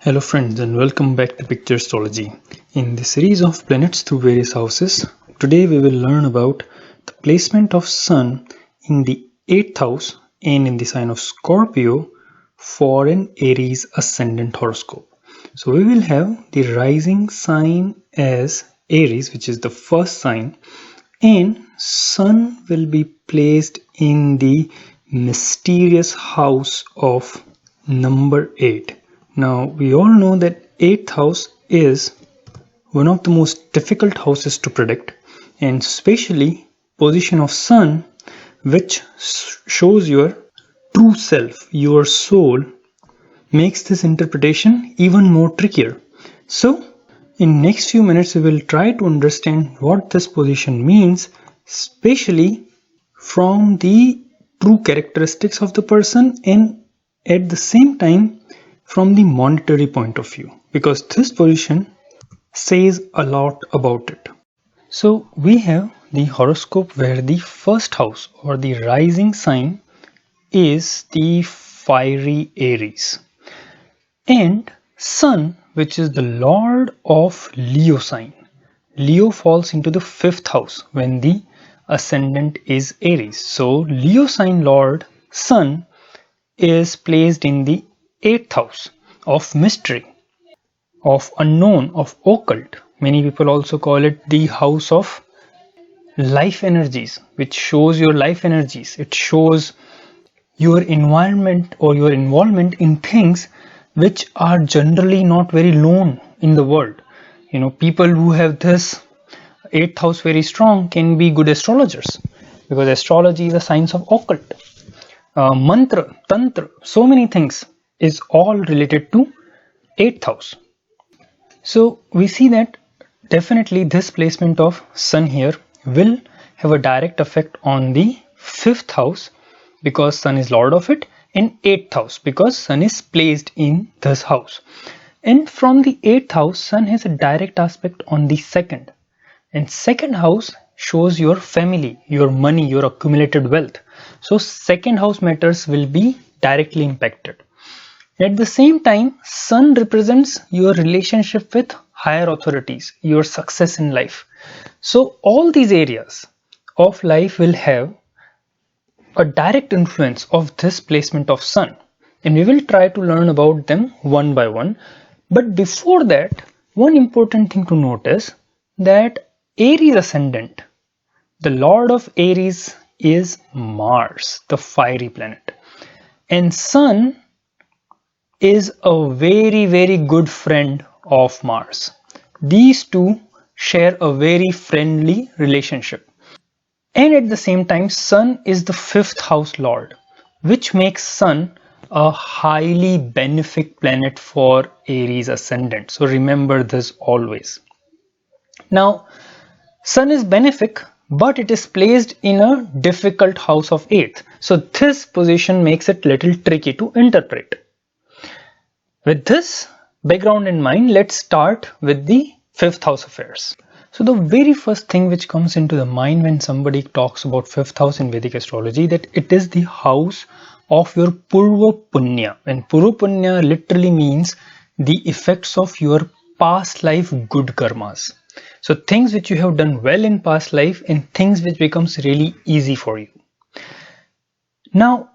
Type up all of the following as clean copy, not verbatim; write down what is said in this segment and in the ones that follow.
Hello friends and welcome back to Picture Astrology. In this series of planets through various houses, today we will learn about the placement of Sun in the 8th house and in the sign of Scorpio for an Aries Ascendant horoscope. So we will have the rising sign as Aries, which is the first sign, and Sun will be placed in the mysterious house of number 8. Now we all know that 8th house is one of the most difficult houses to predict, and especially position of Sun, which shows your true self, your soul, makes this interpretation even more trickier. So in next few minutes we will try to understand what this position means, especially from the true characteristics of the person and at the same time from the monetary point of view, because this position says a lot about it. So we have the horoscope where the first house or the rising sign is the fiery Aries, and Sun, which is the lord of Leo sign. Leo falls into the 5th house when the ascendant is Aries. So Leo sign lord Sun is placed in the 8th house of mystery, of unknown, of occult. Many people also call it the house of life energies, which shows your life energies. It shows your environment or your involvement in things which are generally not very known in the world. People who have this 8th house very strong can be good astrologers, because astrology is a science of occult. Mantra, tantra, so many things is all related to 8th house. So we see that definitely this placement of Sun here will have a direct effect on the 5th house, because Sun is lord of it, and 8th house because Sun is placed in this house. And from the 8th house, Sun has a direct aspect on the 2nd, and 2nd house shows your family, your money, your accumulated wealth. So 2nd house matters will be directly impacted. At the same time, Sun represents your relationship with higher authorities, your success in life. So all these areas of life will have a direct influence of this placement of Sun, and we will try to learn about them one by one. But before that, one important thing to notice that Aries Ascendant, the lord of Aries is Mars, the fiery planet, and Sun is a very good friend of Mars. These two share a very friendly relationship, and at the same time Sun is the 5th house lord, which makes Sun a highly benefic planet for Aries Ascendant. So remember this always. Now Sun is benefic, but it is placed in a difficult house of 8th. So this position makes it little tricky to interpret. With this background in mind, let's start with the 5th house affairs. So the very first thing which comes into the mind when somebody talks about 5th house in Vedic astrology, that it is the house of your Purva Punya. And Purva Punya literally means the effects of your past life good karmas. So things which you have done well in past life and things which becomes really easy for you. Now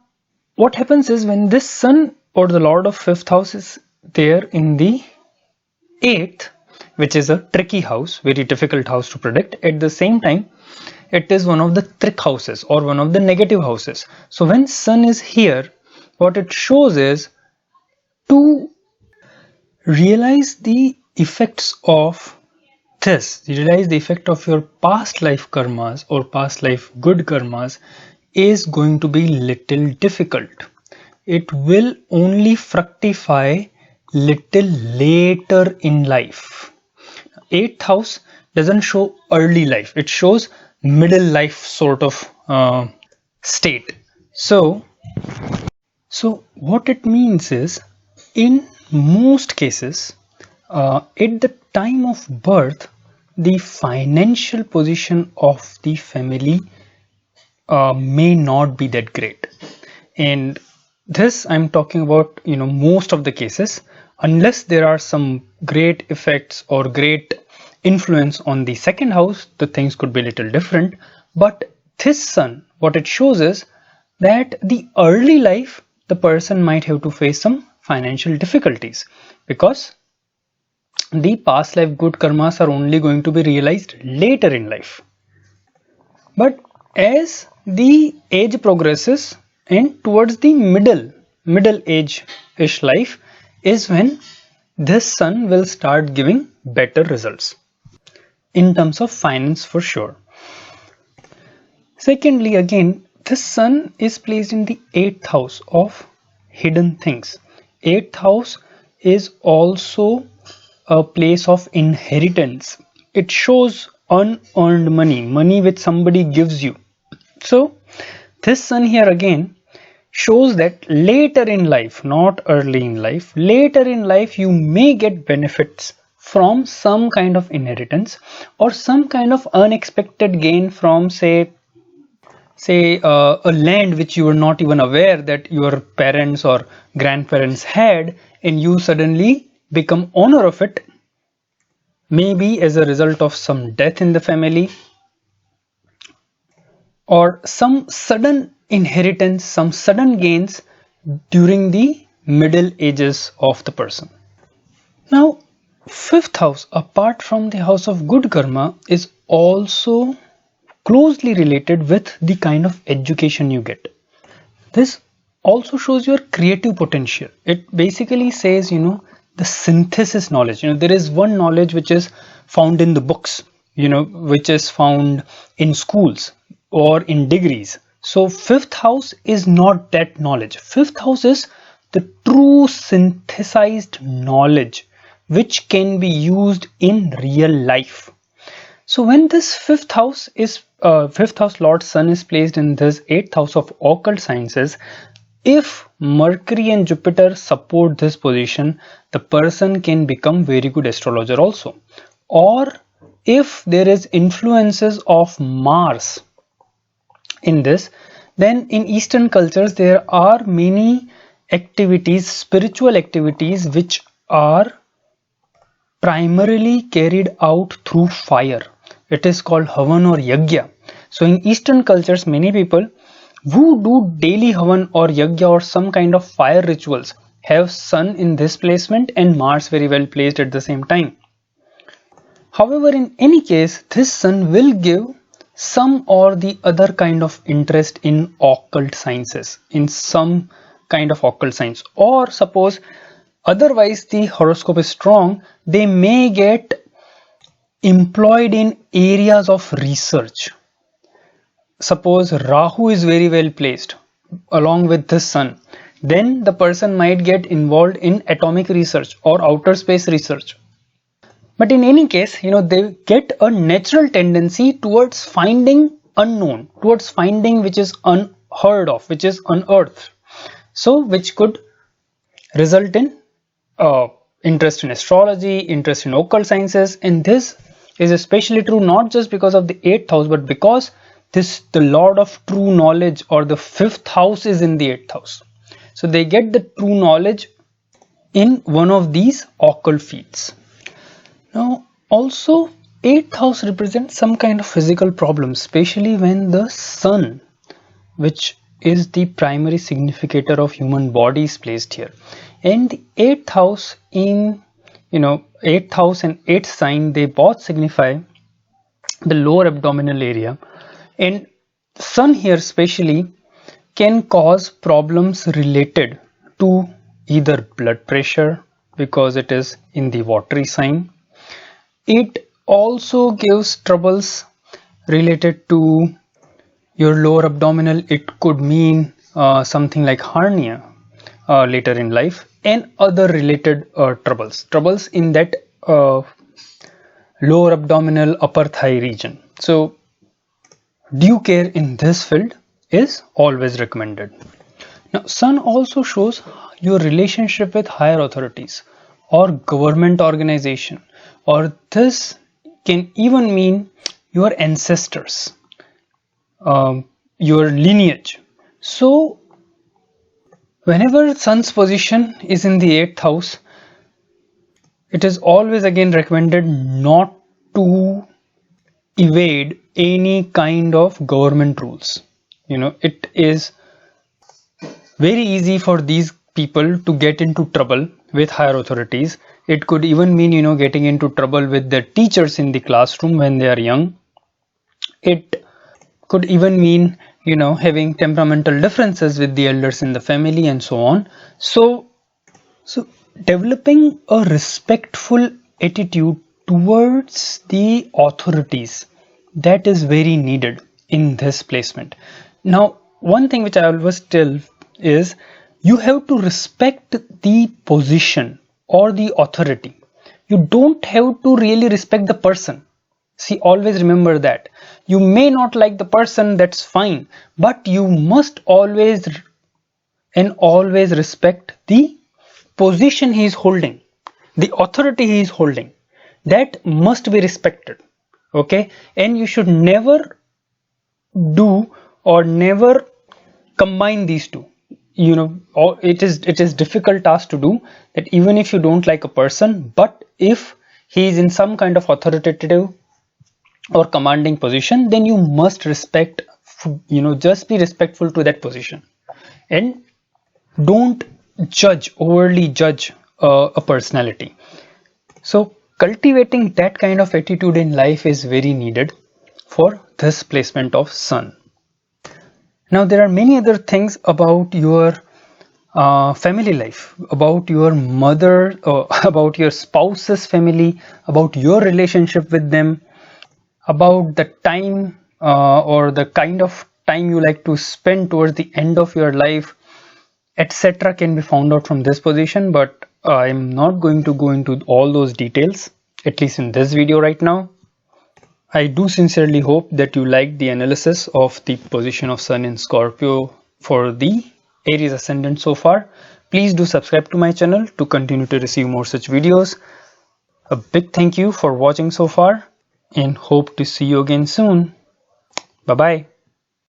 what happens is, when this Sun or the lord of 5th house is there in the 8th, which is a tricky house, very difficult house to predict, at the same time it is one of the trick houses or one of the negative houses. So when Sun is here, what it shows is to realize the effects of this, realize the effect of your past life karmas or past life good karmas is going to be little difficult. It will only fructify little later in life. 8th house doesn't show early life, it shows middle life sort of state. So what it means is, in most cases, at the time of birth, the financial position of the family may not be that great. And this I'm talking about, most of the cases. unless there are some great effects or great influence on the second house, the things could be a little different. But this sun, what it shows is that the early life, the person might have to face some financial difficulties, because the past life good karmas are only going to be realized later in life. But as the age progresses and towards the middle age-ish life is when this sun will start giving better results in terms of finance for sure. Secondly, again, this sun is placed in the 8th house of hidden things. 8th house is also a place of inheritance. It shows unearned money, money which somebody gives you. So this sun here again shows that later in life, not early in life, later in life you may get benefits from some kind of inheritance or some kind of unexpected gain from say a land which you were not even aware that your parents or grandparents had, and you suddenly become owner of it, maybe as a result of some death in the family or some sudden inheritance, some sudden gains during the middle ages of the person. Now, 5th house, apart from the house of good karma, is also closely related with the kind of education you get. This also shows your creative potential. It basically says, the synthesis knowledge. There is one knowledge which is found in the books, which is found in schools or in degrees. So 5th house is not that knowledge. 5th house is the true synthesized knowledge which can be used in real life. So when this 5th house is 5th house Lord Sun is placed in this 8th house of occult sciences, if Mercury and Jupiter support this position, the person can become very good astrologer also. Or if there is influences of Mars in this, then in Eastern cultures there are many activities, spiritual activities, which are primarily carried out through fire. It is called Havan or Yagya. So in Eastern cultures, many people who do daily Havan or Yagya or some kind of fire rituals have Sun in this placement and Mars very well placed at the same time. However, in any case, this Sun will give some or the other kind of interest in occult sciences, in some kind of occult science, or suppose otherwise the horoscope is strong, they may get employed in areas of research. Suppose Rahu is very well placed along with the Sun, then the person might get involved in atomic research or outer space research. But in any case, they get a natural tendency towards finding unknown, towards finding which is unheard of, which is unearthed. So which could result in interest in astrology, interest in occult sciences, and this is especially true not just because of the 8th house, but because the Lord of true knowledge or the 5th house is in the 8th house. So they get the true knowledge in one of these occult fields. Now also 8th house represents some kind of physical problems, especially when the Sun, which is the primary significator of human body, is placed here. And the 8th house in 8th house and 8th sign, they both signify the lower abdominal area, and Sun here especially can cause problems related to either blood pressure because it is in the watery sign. It also gives troubles related to your lower abdominal. It could mean something like hernia later in life, and other related troubles in that lower abdominal upper thigh region. So due care in this field is always recommended. Now Sun also shows your relationship with higher authorities or government organization, or this can even mean your ancestors, your lineage. So whenever Sun's position is in the 8th house, it is always again recommended not to evade any kind of government rules. It is very easy for these people to get into trouble with higher authorities. It could even mean, getting into trouble with the teachers in the classroom when they are young. It could even mean, having temperamental differences with the elders in the family and so on. So developing a respectful attitude towards the authorities, that is very needed in this placement. Now, one thing which I always tell is you have to respect the position or the authority. You don't have to really respect the person. See, always remember that. You may not like the person, that's fine, but you must always respect the position he is holding, the authority he is holding. That must be respected. Okay, and you should never do or never combine these two. It is difficult task to do that, even if you don't like a person, but if he is in some kind of authoritative or commanding position, then you must respect, just be respectful to that position, and don't overly judge a personality. So cultivating that kind of attitude in life is very needed for this placement of Sun. Now, there are many other things about your family life, about your mother, about your spouse's family, about your relationship with them, about the time or the kind of time you like to spend towards the end of your life, etc., can be found out from this position, but I'm not going to go into all those details, at least in this video right now. I do sincerely hope that you liked the analysis of the position of Sun in Scorpio for the Aries Ascendant so far. Please do subscribe to my channel to continue to receive more such videos. A big thank you for watching so far, and hope to see you again soon. Bye bye.